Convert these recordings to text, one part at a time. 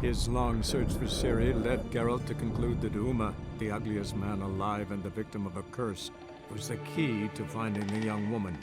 His long search for Ciri led Geralt to conclude that Uma, the ugliest man alive and the victim of a curse, was the key to finding the young woman.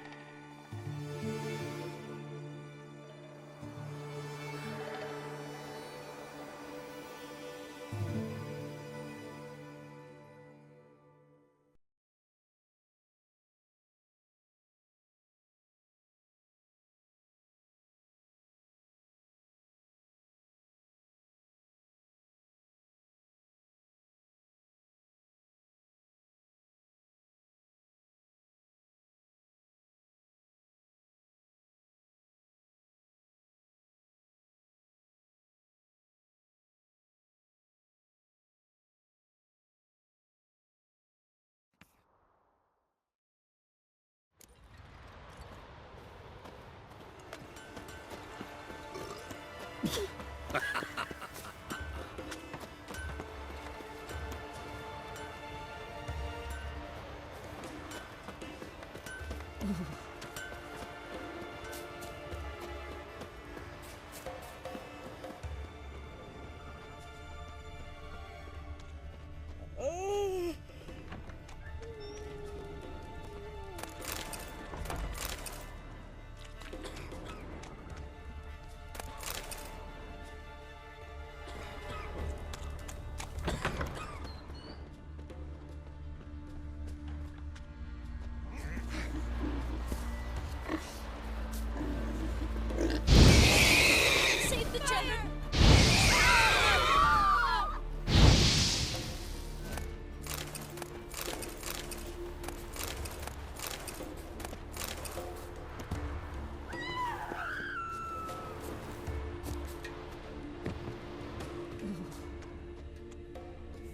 Save the children!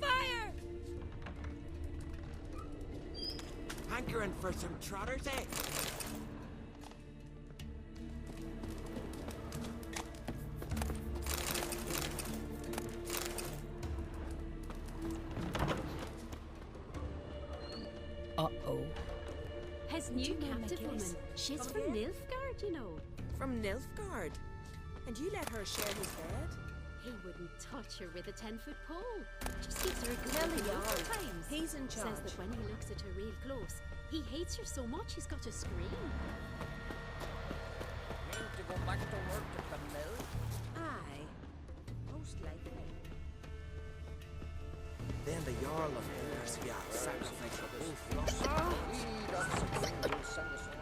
Fire! Hankering for some trotters, eh? Uh-oh. His new captive woman. She's from Nilfgaard, you know. From Nilfgaard. And you let her share his bed? He wouldn't touch her with a 10-foot pole. Just gives her a good Tell the look Jarl. at times. He's in charge. Says that when he looks at her real close, he hates her so much he's got to scream. Mean to go back to work at the mill? Aye. Most likely. Then the Jarl of Ingersfjall sacrificed the whole flock. We got some single send us on.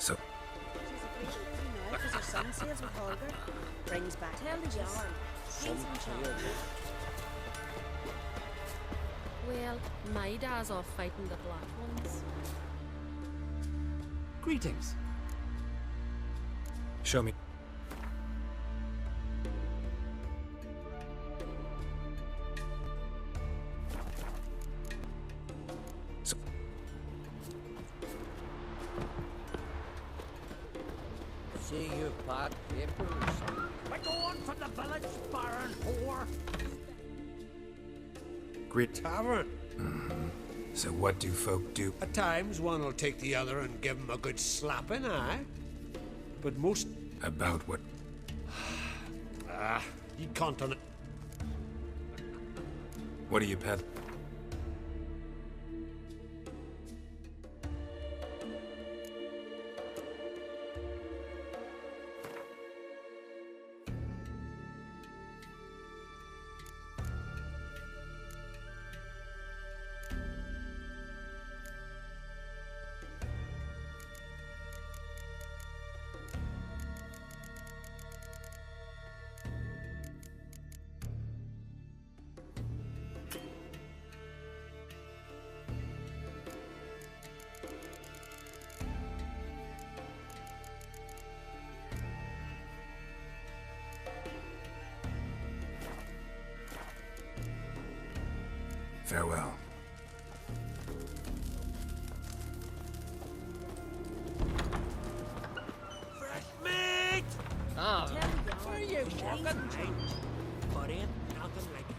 So, Because her son sails with Holger. Brings back tell the yarn. Well, my dad's off fighting the black ones. Greetings. show me. So, See you bad papers. We're going from the village, Baron whore. great. Tavern. So what do folk do? At times one will take the other and give him a good slapping, aye? But most... About what? You can't on it. What do you peddle? Farewell. Fresh meat! Ah, where are you walking? But ain't nothing like it.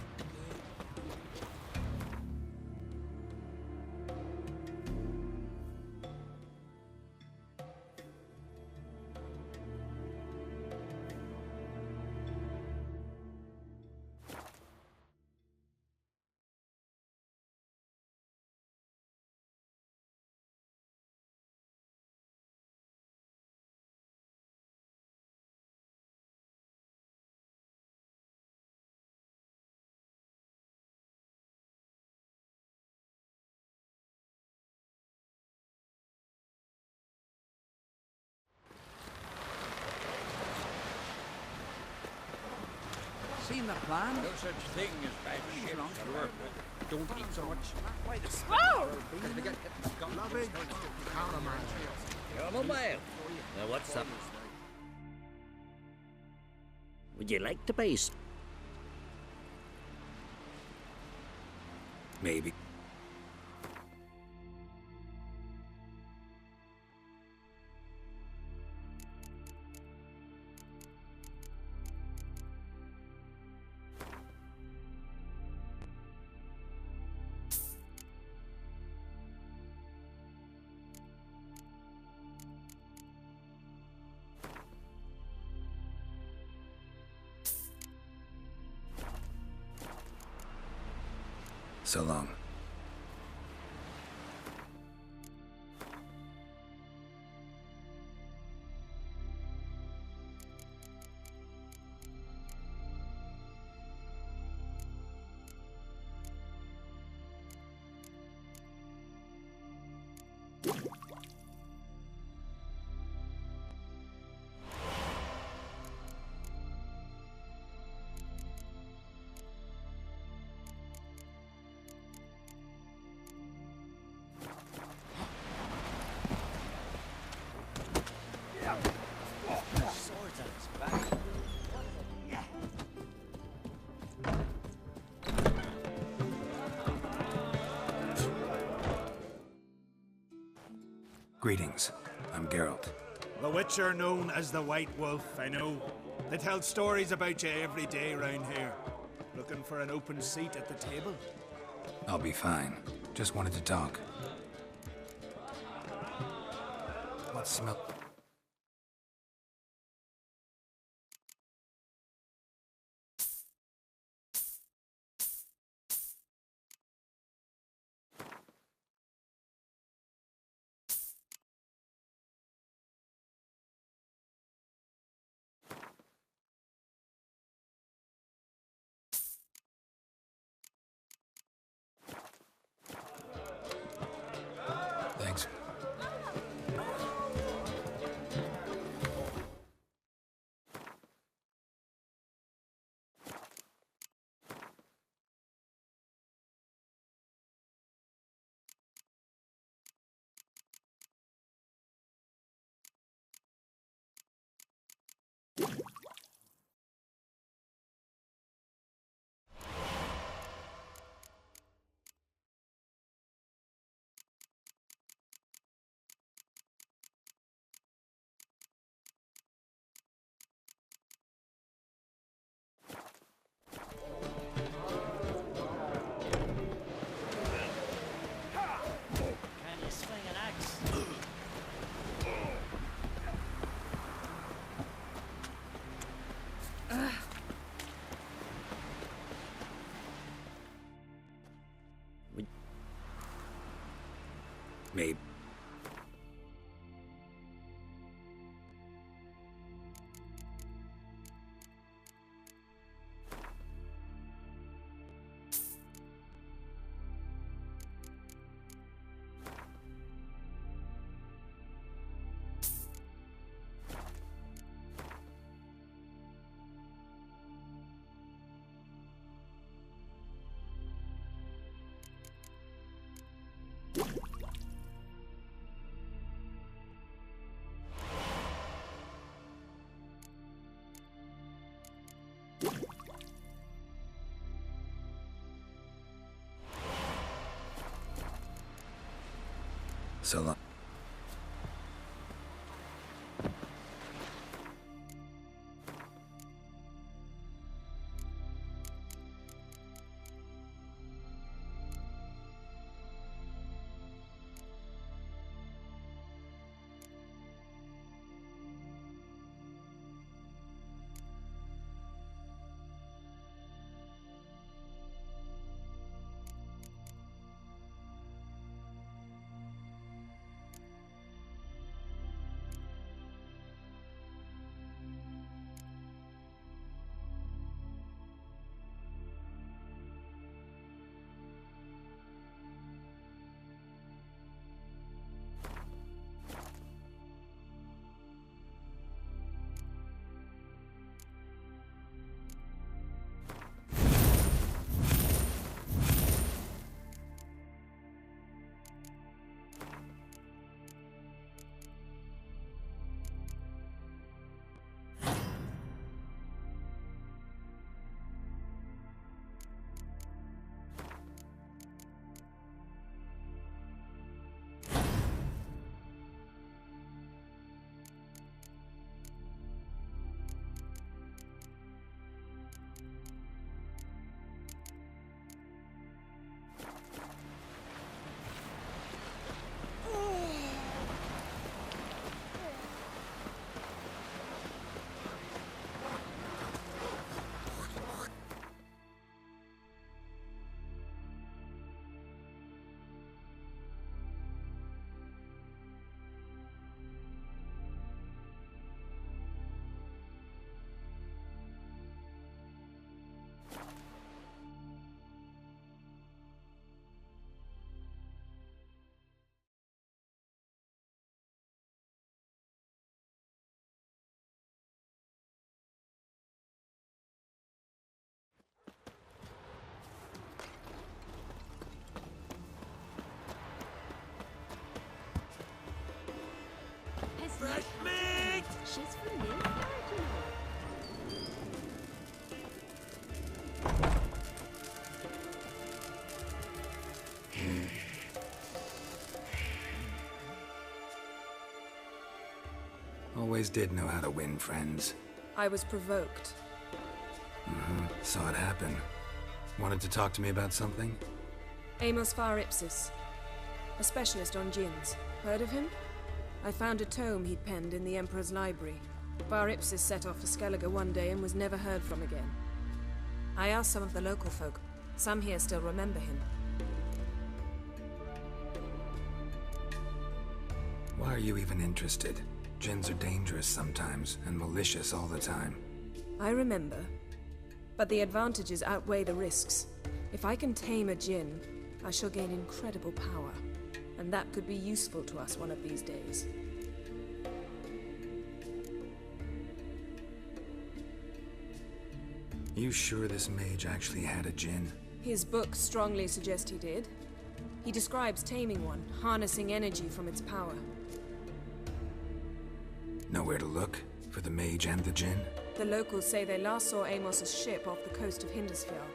Seen the plan? No such thing as bad shit to work with. Don't eat so much. Why the Come on, man. Now what's up? Would you like to base? Maybe. So long. Swords at his back. Greetings. I'm Geralt. The Witcher known as the White Wolf, I know. They tell stories about you every day round here. Looking for an open seat at the table? I'll be fine. Just wanted to talk. What smell? Thanks. Maybe. So long. Has Fresh new meat! She's from Nilfgaard, you know. Always did know how to win friends. I was provoked. Saw it happen. Wanted to talk to me about something? Amos Far Ipsis, a specialist on djinns. Heard of him? I found a tome he'd penned in the Emperor's library. Far Ipsis set off for Skellige one day and was never heard from again. I asked some of the local folk. Some here still remember him. Why are you even interested? Djinns are dangerous sometimes, and malicious all the time. I remember. But the advantages outweigh the risks. If I can tame a djinn, I shall gain incredible power. And that could be useful to us one of these days. You sure this mage actually had a djinn? His books strongly suggest he did. He describes taming one, harnessing energy from its power. Nowhere to look? For the mage and the djinn? The locals say they last saw Amos's ship off the coast of Hindisfjall,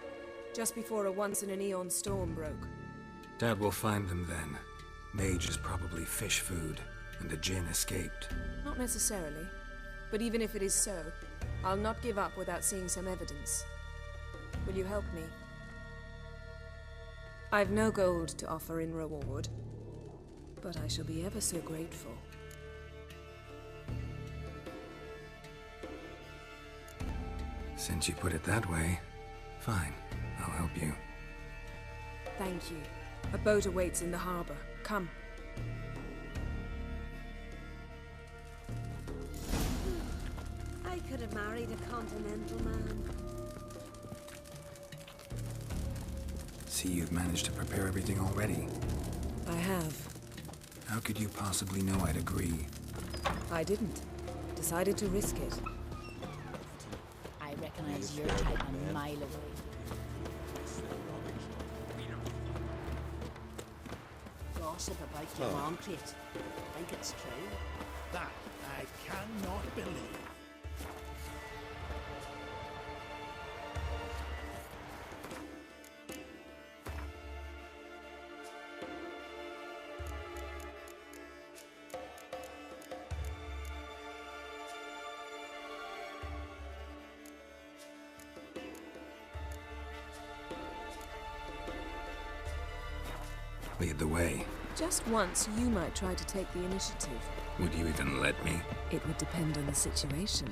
just before a once-in-an-eon storm broke. Doubt we'll find them then. Mage is probably fish food, and the djinn escaped. Not necessarily. But even if it is so, I'll not give up without seeing some evidence. Will you help me? I've no gold to offer in reward, but I shall be ever so grateful. Since you put it that way, fine. I'll help you. Thank you. A boat awaits in the harbor. Come. have married a continental man. See, you've managed to prepare everything already. I have. How could you possibly know I'd agree? I didn't. Decided to risk it. I recognize your type a mile away. Gossip about your mom, Kate. Think it's true? That I cannot believe. Lead the way. Just once, you might try to take the initiative. Would you even let me? It would depend on the situation.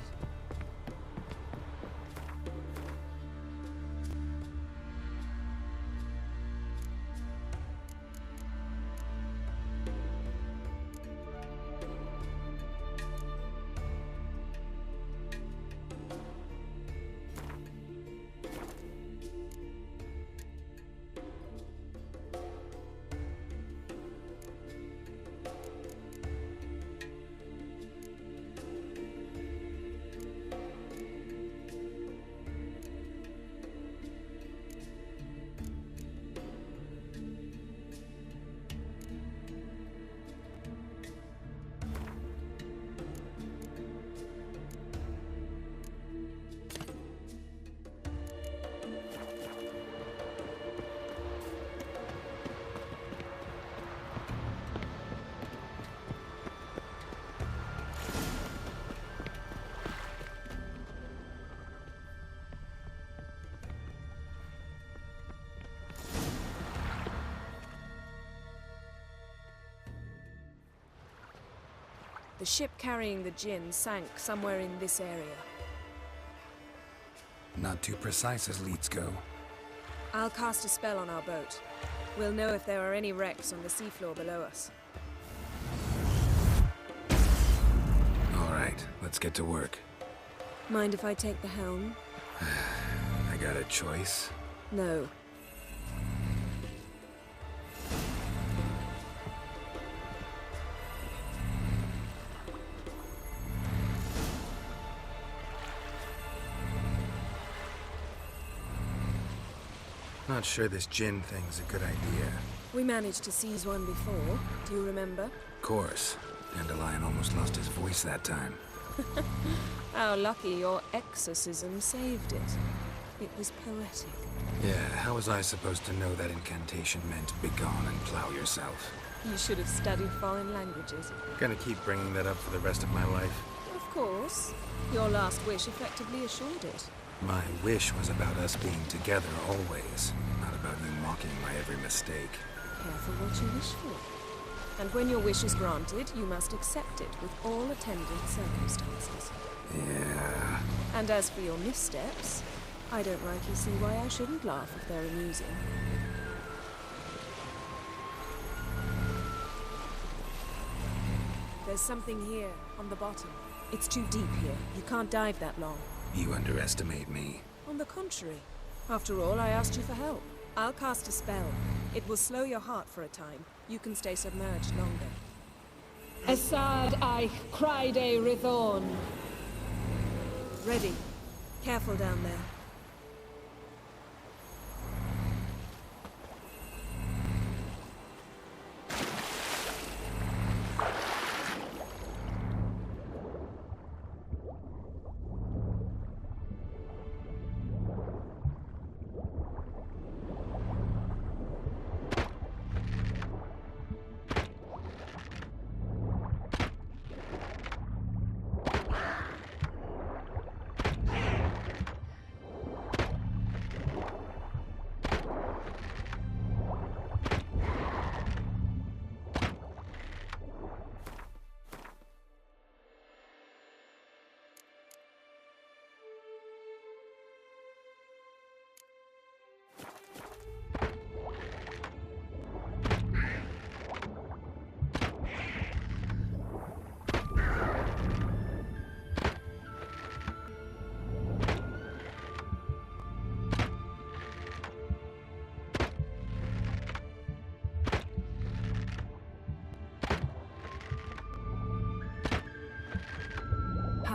The ship carrying the Jinn sank somewhere in this area. Not too precise as leads go. I'll cast a spell on our boat. We'll know if there are any wrecks on the seafloor below us. All right, let's get to work. Mind if I take the helm? I got a choice. No. Not sure this Jinn thing's a good idea. We managed to seize one before. Do you remember? Of course. Dandelion almost lost his voice that time. How lucky your exorcism saved it. It was poetic. Yeah, how was I supposed to know that incantation meant begone and plow yourself? You should have studied foreign languages. Gonna keep bringing that up for the rest of my life. Of course. Your last wish effectively assured it. My wish was about us being together always, not about you mocking my every mistake. Careful what you wish for. And when your wish is granted, you must accept it with all attendant circumstances. Yeah. And as for your missteps, I don't rightly see why I shouldn't laugh if they're amusing. There's something here, on the bottom. It's too deep here. You can't dive that long. You underestimate me. On the contrary. After all, I asked you for help. I'll cast a spell. It will slow your heart for a time. You can stay submerged longer. Assad I cried a Rithorn. Ready. Careful down there.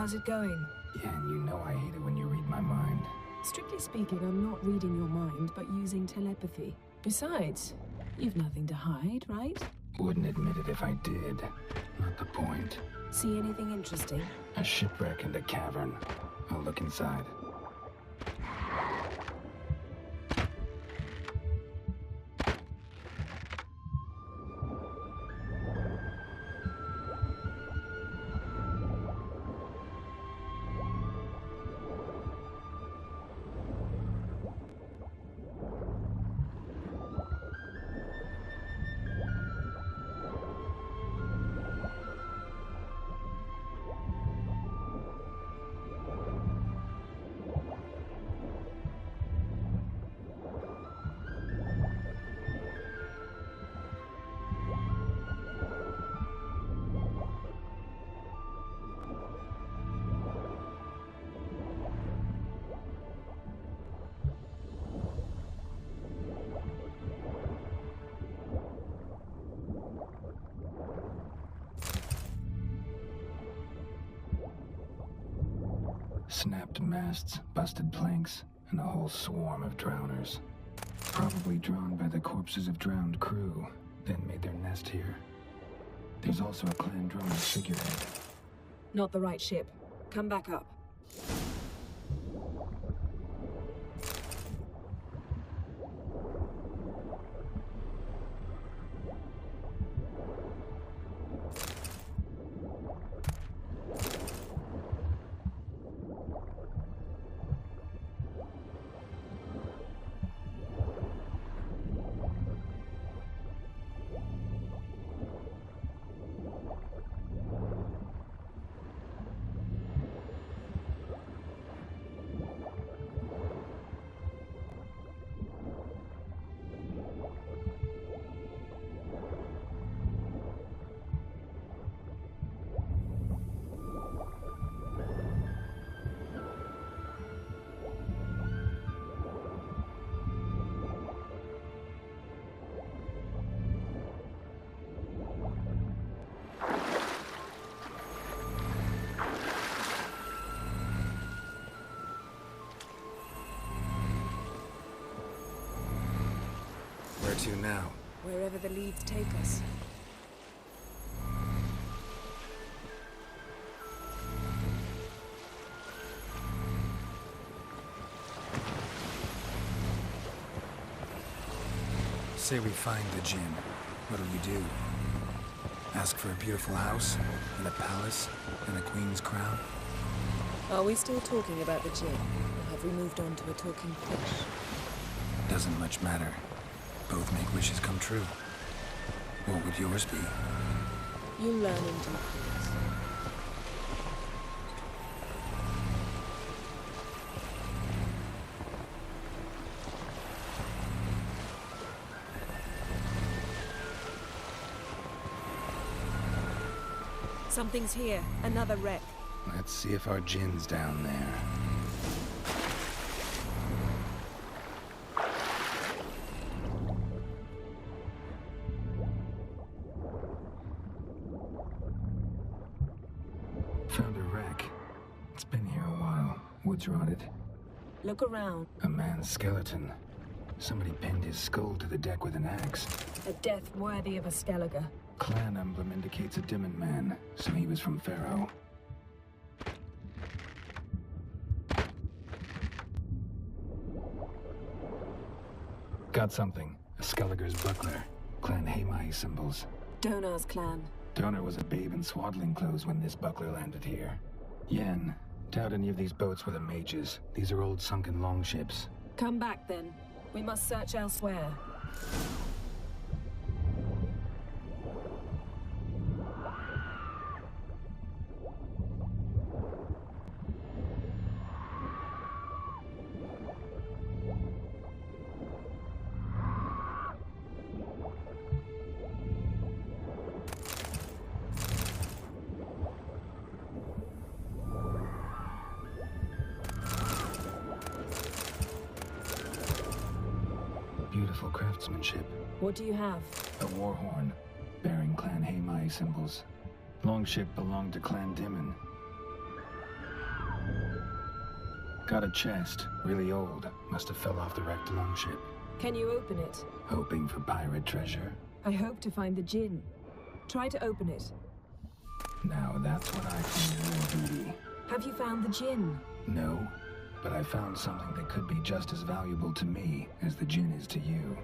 How's it going? Yen, you know I hate it when you read my mind. Strictly speaking, I'm not reading your mind, but using telepathy. Besides, you've nothing to hide, right? Wouldn't admit it if I did. Not the point. See anything interesting? A shipwreck and a cavern. I'll look inside. Snapped masts, busted planks, and a whole swarm of drowners. Probably drawn by the corpses of drowned crew, then made their nest here. There's also a clan droner's figurehead. Not the right ship. Come back up. Where to now? Wherever the leads take us. Say we find the Jinn. What'll you do? Ask for a beautiful house, and a palace, and a queen's crown? Are we still talking about the Jinn? Or have we moved on to a talking fish? Doesn't much matter. Both make wishes come true. What would yours be? You'll learn in due course. Something's here. Another wreck. Let's see if our Jinn's down there. Found a wreck. It's been here a while. Wood's rotted. Look around. A man's skeleton. Somebody pinned his skull to the deck with an axe. A death worthy of a Skellige. Clan emblem indicates a Dimmen man, so he was from Pharaoh. Got something. A Skellige's buckler. Clan Hamai symbols. Donar's clan. Donar was a babe in swaddling clothes when this buckler landed here. Yen, doubt any of these boats were the mages. These are old sunken longships. Come back then. We must search elsewhere. Beautiful craftsmanship. What do you have? A war horn, bearing Clan Hamai symbols. Longship belonged to Clan Dimmen. Got a chest, really old. Must have fell off the wrecked longship. Can you open it? Hoping for pirate treasure. I hope to find the Jinn. Try to open it. Now that's what I call your duty. Have you found the Jinn? No, but I found something that could be just as valuable to me as the Jinn is to you.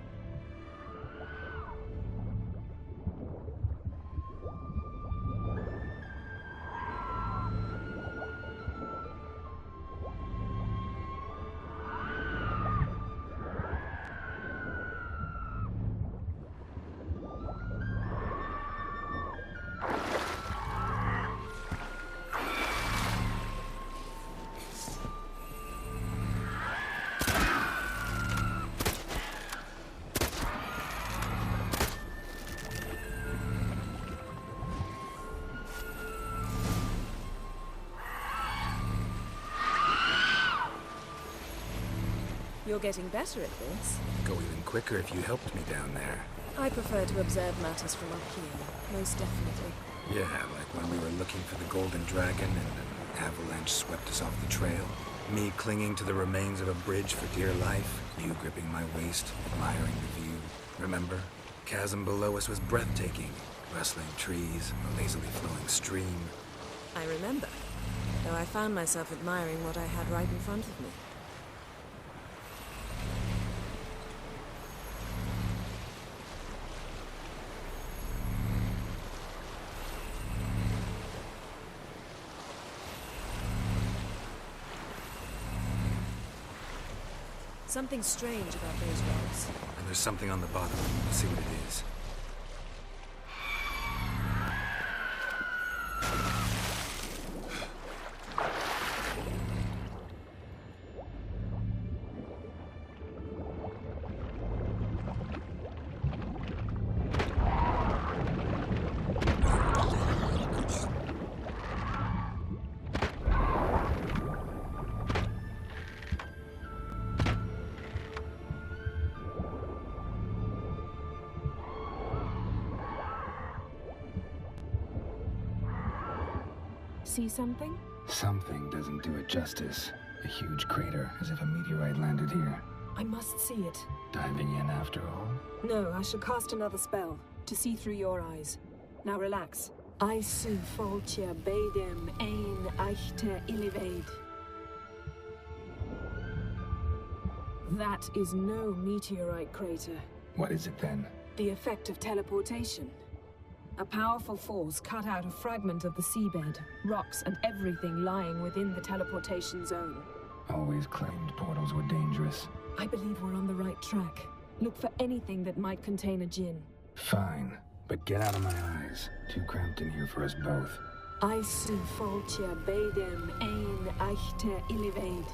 You're getting better at this. Go even quicker if you helped me down there. I prefer to observe matters from up here, most definitely. Yeah, like when we were looking for the Golden Dragon and an avalanche swept us off the trail. Me clinging to the remains of a bridge for dear life. You gripping my waist, admiring the view. Remember? Chasm below us was breathtaking. Rustling trees, a lazily flowing stream. I remember, though I found myself admiring what I had right in front of me. Something strange about those rocks. And there's something on the bottom. Let's see what it is. See something? Something doesn't do it justice. A huge crater, as if a meteorite landed here. I must see it. Diving in after all? No, I shall cast another spell, to see through your eyes. Now relax. Aisu foltia beidem ein eichte iliveid. That is no meteorite crater. What is it then? The effect of teleportation. A powerful force cut out a fragment of the seabed, rocks and everything lying within the teleportation zone. Always claimed portals were dangerous. I believe we're on the right track. Look for anything that might contain a Jinn. Fine, but get out of my eyes. Too cramped in here for us both. Aisu foltia beidem ein eichte iliveid.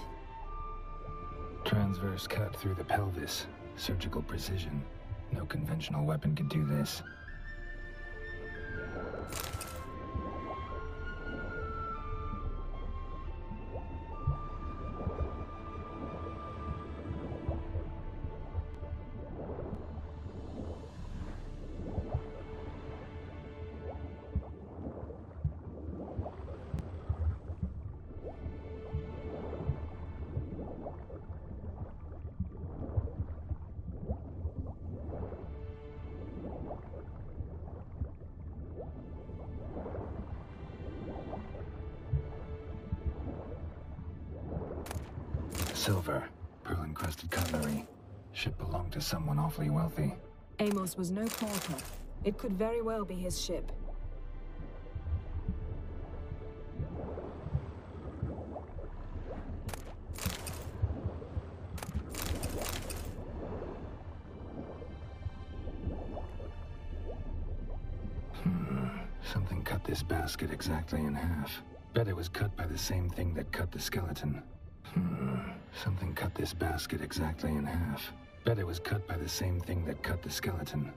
Transverse cut through the pelvis. Surgical precision. No conventional weapon could do this. Silver, pearl-encrusted cutlery. Ship belonged to someone awfully wealthy. Amos was no pauper. It could very well be his ship. Something cut this basket exactly in half. Bet it was cut by the same thing that cut the skeleton. Something cut this basket exactly in half. Bet it was cut by the same thing that cut the skeleton.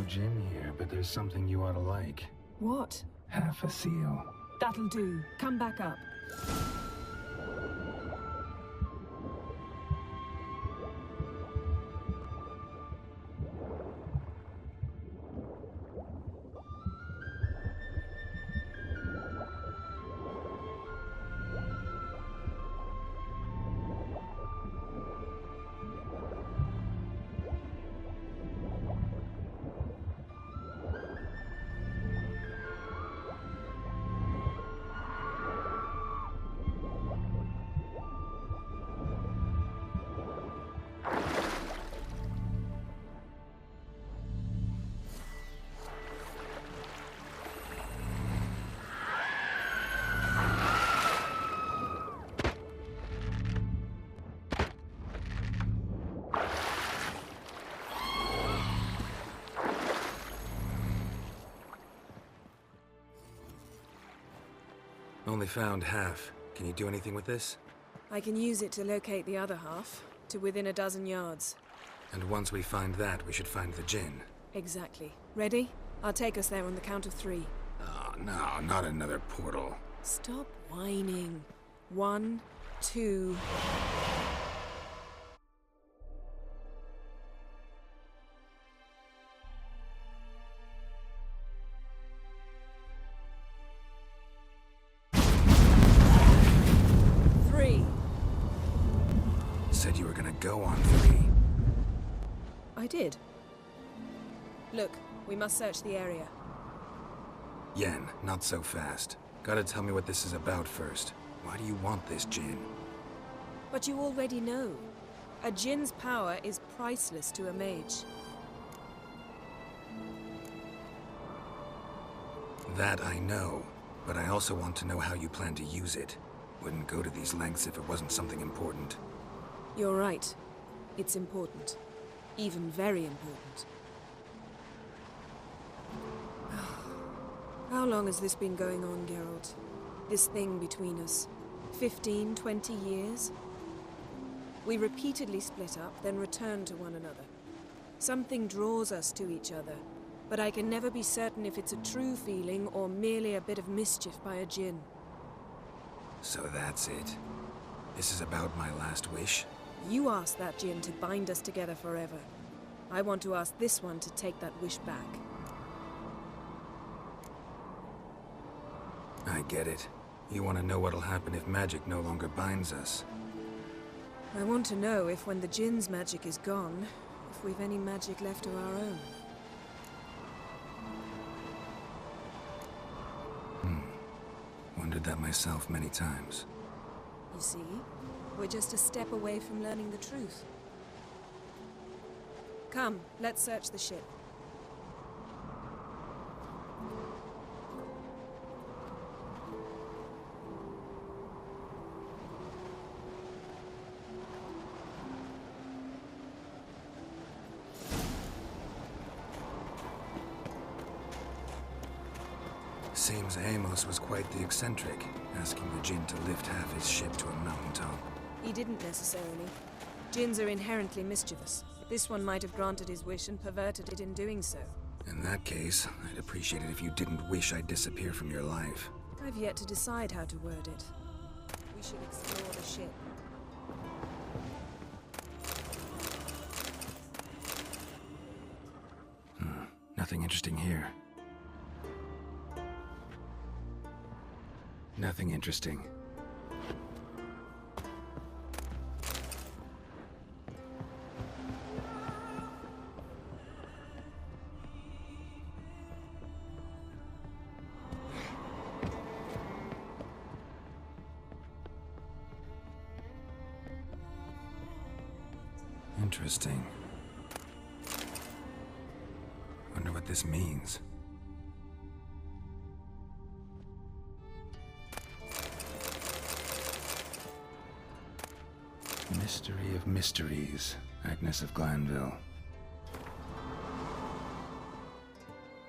Jinn here, but there's something you ought to like. What? Half a seal. That'll do. Come back up. Only found half. Can you do anything with this? I can use it to locate the other half, to within a dozen yards. And once we find that, we should find the Jinn. Exactly. Ready? I'll take us there on the count of 3. Oh, no, not another portal. Stop whining. 1, 2... Said you were gonna go on 3. I did. Look, we must search the area. Yen, not so fast. Gotta tell me what this is about first. Why do you want this Jinn? But you already know. A Jinn's power is priceless to a mage. That I know, but I also want to know how you plan to use it. Wouldn't go to these lengths if it wasn't something important. You're right. It's important. Even very important. How long has this been going on, Geralt? This thing between us? 15, 20 years? We repeatedly split up, then return to one another. Something draws us to each other, but I can never be certain if it's a true feeling or merely a bit of mischief by a Jinn. So that's it. This is about my last wish? You asked that Jinn to bind us together forever. I want to ask this one to take that wish back. I get it. You want to know what'll happen if magic no longer binds us. I want to know if when the Jinn's magic is gone, if we've any magic left of our own. Wondered that myself many times. You see? We're just a step away from learning the truth. Come, let's search the ship. Seems Amos was quite the eccentric, asking the Jinn to lift half his ship to a mountaintop. He didn't necessarily. Jinns are inherently mischievous. This one might have granted his wish and perverted it in doing so. In that case, I'd appreciate it if you didn't wish I'd disappear from your life. I've yet to decide how to word it. We should explore the ship. Nothing interesting here. Nothing interesting. Interesting. Wonder what this means. Mystery of mysteries, Agnes of Glanville.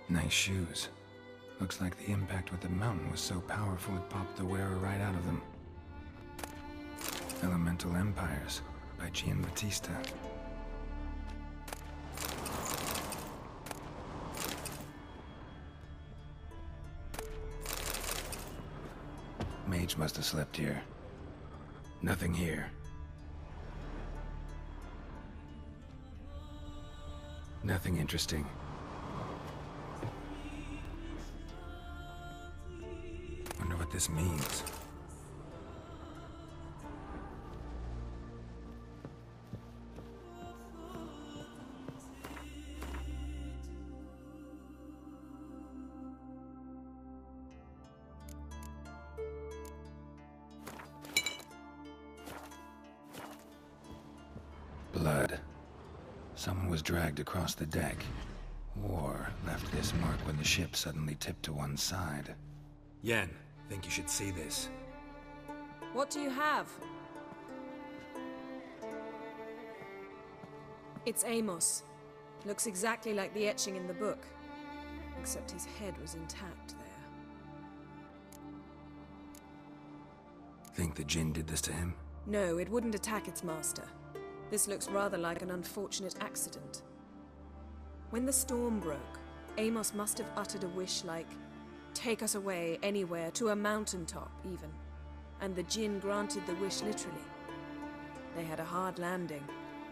Nice shoes. Looks like the impact with the mountain was so powerful it popped the wearer right out of them. Elemental Empires by Gian Battista. mage must have slept here. Nothing here. Nothing interesting. Wonder what this means. Blood. Someone was dragged across the deck, or left this mark when the ship suddenly tipped to one side. Yen, think you should see this. What do you have? It's Amos. Looks exactly like the etching in the book. Except his head was intact there. Think the Jinn did this to him? No, it wouldn't attack its master. This looks rather like an unfortunate accident. When the storm broke, Amos must have uttered a wish like, "Take us away, anywhere, to a mountaintop, even." And the Jinn granted the wish literally. They had a hard landing.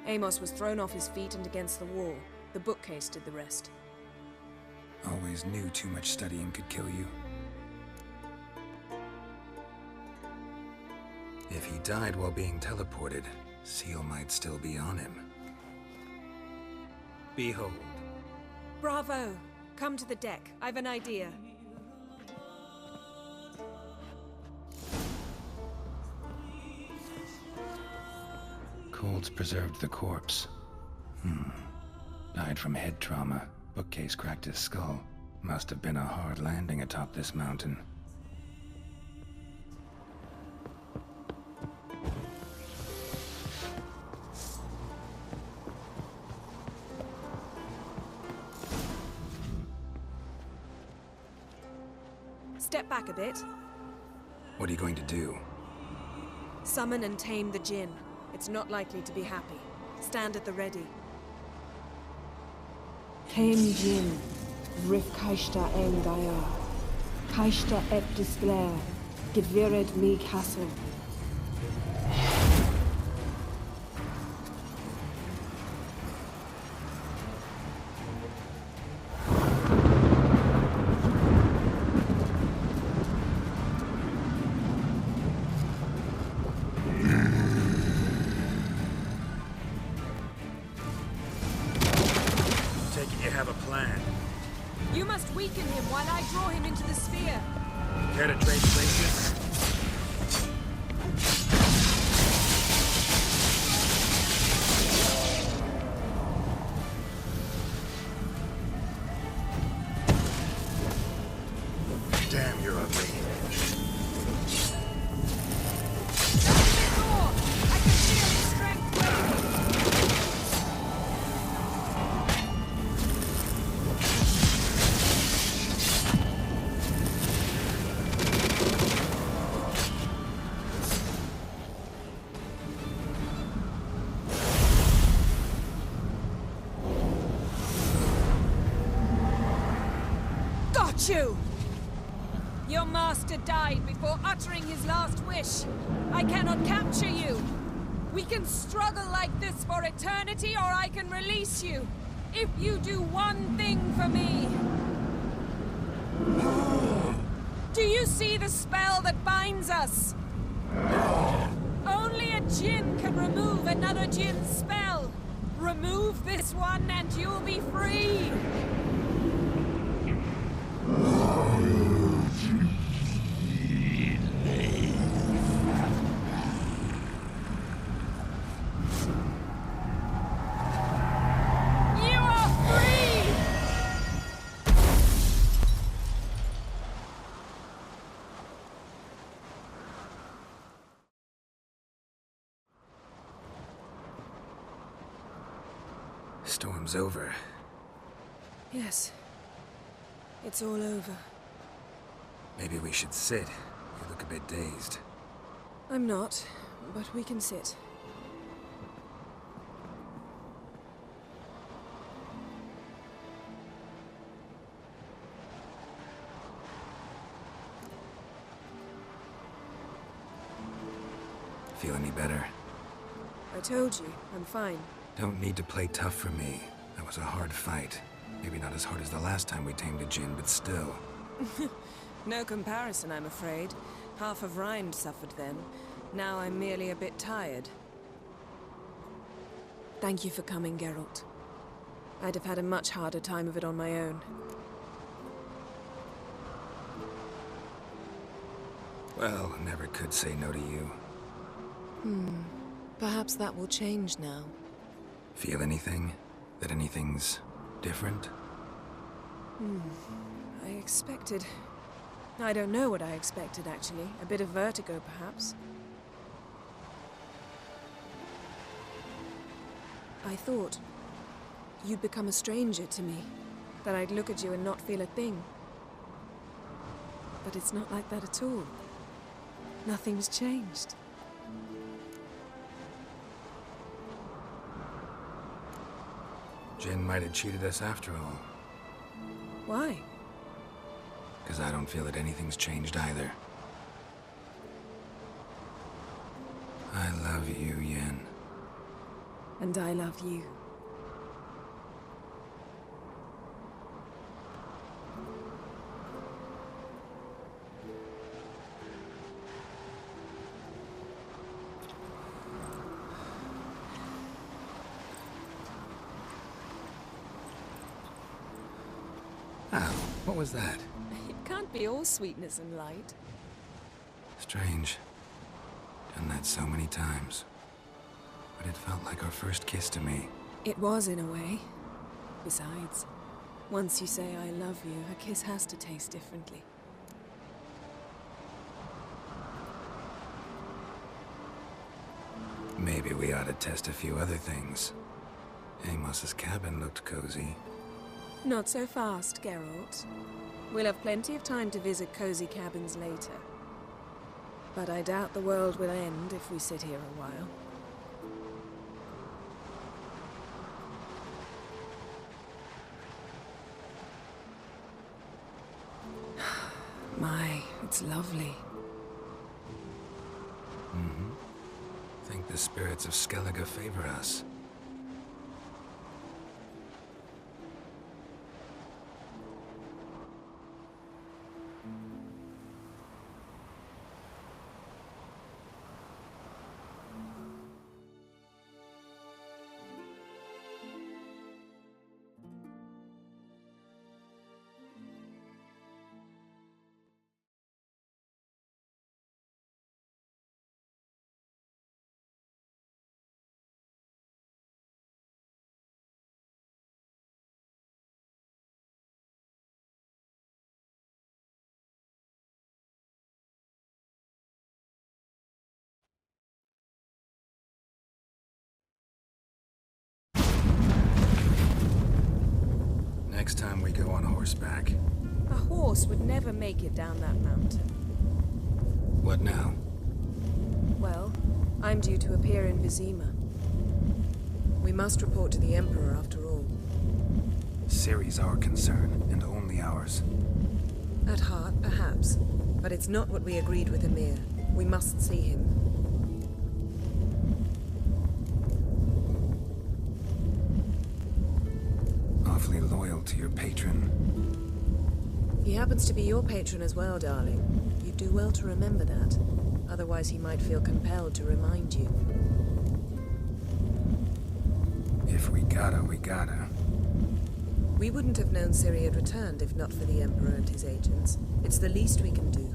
Amos was thrown off his feet and against the wall. The bookcase did the rest. Always knew too much studying could kill you. If he died while being teleported, Seal might still be on him. Behold. Bravo! Come to the deck. I've an idea. Cold's preserved the corpse. Died from head trauma. Bookcase cracked his skull. Must have been a hard landing atop this mountain. Step back a bit. What are you going to do? Summon and tame the Jinn. It's not likely to be happy. Stand at the ready. Tame Jinn, Rif Kaishta Engaya, Kaishta et Disglair, Gedvired mi Castle. Have a plan. You must weaken him while I draw him into the sphere. Care to trade places? Damn, you're ugly. I can feel his strength waning. You! Your master died before uttering his last wish. I cannot capture you. We can struggle like this for eternity, or I can release you. If you do one thing for me. Do you see the spell that binds us? Only a Jinn can remove another Jinn's spell. Remove this one and you'll be free. Storm's over. Yes. It's all over. Maybe we should sit. You look a bit dazed. I'm not, but we can sit. Feel any better? I told you, I'm fine. Don't need to play tough for me. That was a hard fight. Maybe not as hard as the last time we tamed a djinn, but still. No comparison, I'm afraid. Half of Rind suffered then. Now I'm merely a bit tired. Thank you for coming, Geralt. I'd have had a much harder time of it on my own. Well, never could say no to you. Perhaps that will change now. Feel anything? That anything's different? I expected... I don't know what I expected, actually. A bit of vertigo, perhaps. I thought you'd become a stranger to me. That I'd look at you and not feel a thing. But it's not like that at all. Nothing's changed. Jinn might have cheated us after all. Why? Because I don't feel that anything's changed either. I love you, Yen. And I love you. What was that? It can't be all sweetness and light. Strange. Done that so many times. But it felt like our first kiss to me. It was, in a way. Besides, once you say I love you, a kiss has to taste differently. Maybe we ought to test a few other things. Amos's cabin looked cozy. Not so fast, Geralt. We'll have plenty of time to visit cozy cabins later. But I doubt the world will end if we sit here a while. My, it's lovely. Think the spirits of Skellige favor us. Next time we go on horseback. A horse would never make it down that mountain. What now? Well, I'm due to appear in Vizima. We must report to the Emperor after all. Ciri's our concern, and only ours. At heart, perhaps. But it's not what we agreed with Emir. We must see him. Awfully loyal to your patron. He happens to be your patron as well, darling. You'd do well to remember that. Otherwise he might feel compelled to remind you. If we gotta, we gotta. We wouldn't have known Ciri had returned if not for the Emperor and his agents. It's the least we can do.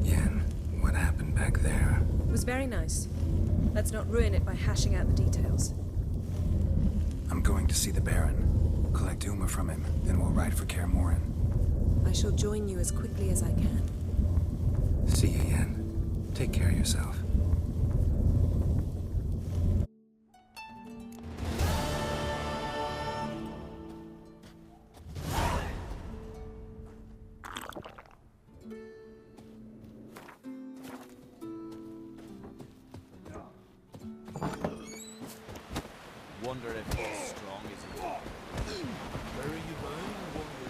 Yen, what happened back there? It was very nice. Let's not ruin it by hashing out the details. I'm going to see the Baron. Collect Uma from him, then we'll ride for Kaer Morhen. I shall join you as quickly as I can. See you, Yen. Take care of yourself. wonder if he's strong, is he? Where are you going, I wonder?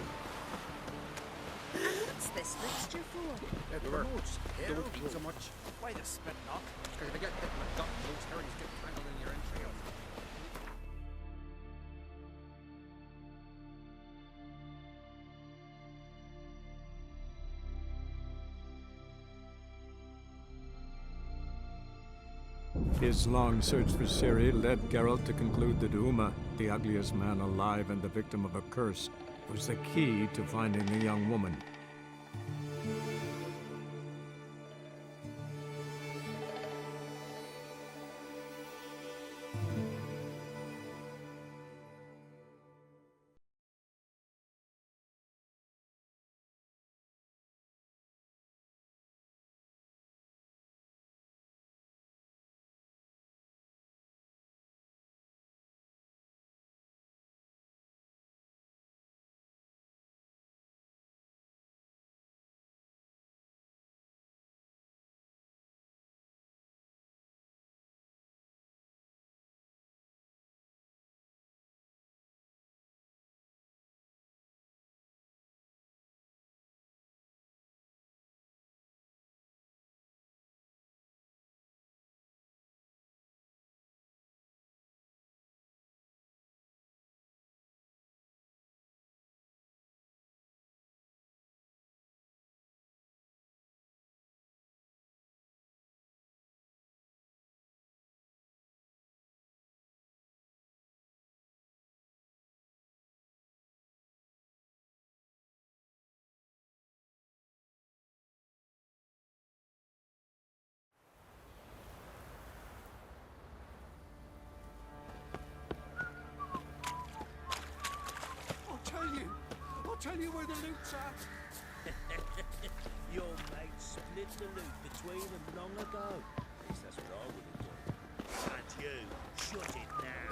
What's this mixture for? River, don't eat so much. Why the spit not? Because if I get bit in the gut, those herrings get tangled in your entrails. His long search for Ciri led Geralt to conclude that Uma, the ugliest man alive and the victim of a curse, was the key to finding the young woman. I'll tell you where the loot's at. Your mate split the loot between them long ago. At least that's what I would have done. And you, shut it now.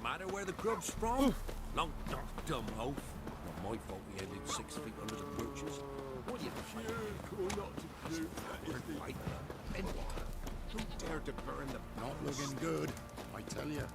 Matter where the grub's from? Long dumb oaf. Not my fault we ended 6 feet under the birches. What do you think? Not to do that. Right. And who dared to burn the... Not looking good, I tell you.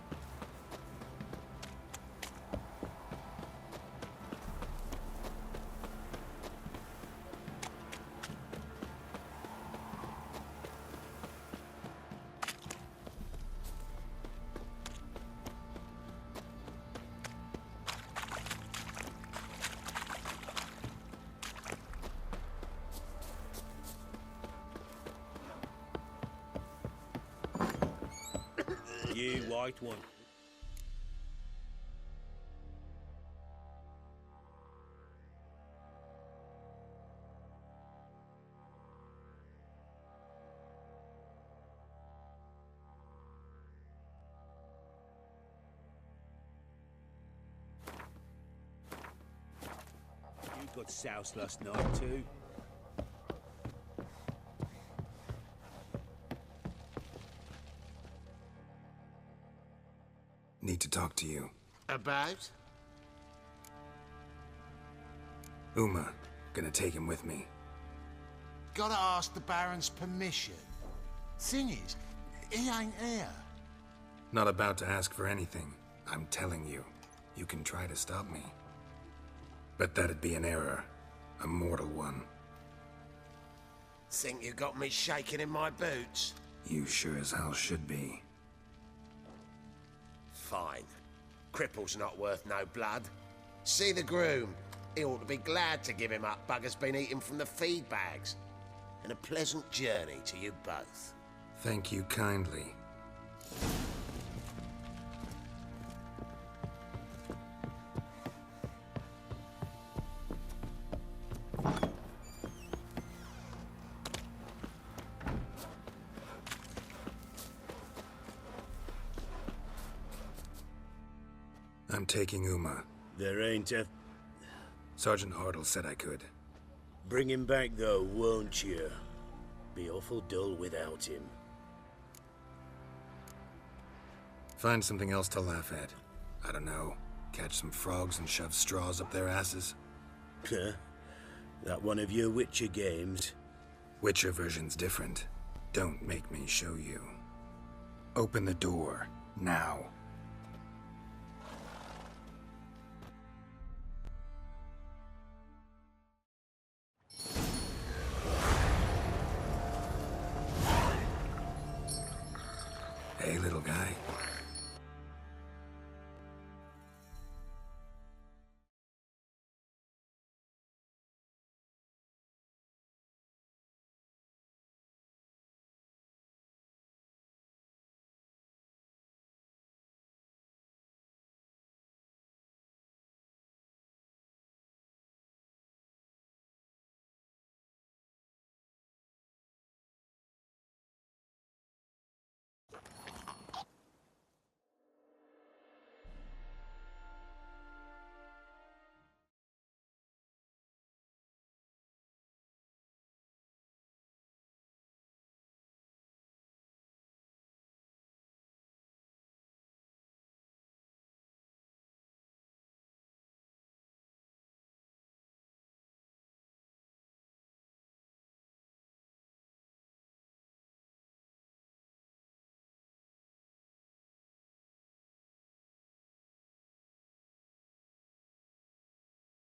You white one. You got soused last night too. Need to talk to you. About? Uma. Gonna take him with me. Gotta ask the Baron's permission. Thing is, he ain't here. Not about to ask for anything. I'm telling you. You can try to stop me. But that'd be an error. A mortal one. Think you got me shaking in my boots? You sure as hell should be. Fine. Cripple's not worth no blood. See the groom. He ought to be glad to give him up. Bugger's been eating from the feed bags. And a pleasant journey to you both. Thank you kindly. taking Uma. There ain't a... Sergeant Hartle said I could. Bring him back, though, won't you? Be awful dull without him. Find something else to laugh at. I don't know. Catch some frogs and shove straws up their asses. Huh? That one of your Witcher games? Witcher version's different. Don't make me show you. Open the door, now. Hey, little guy.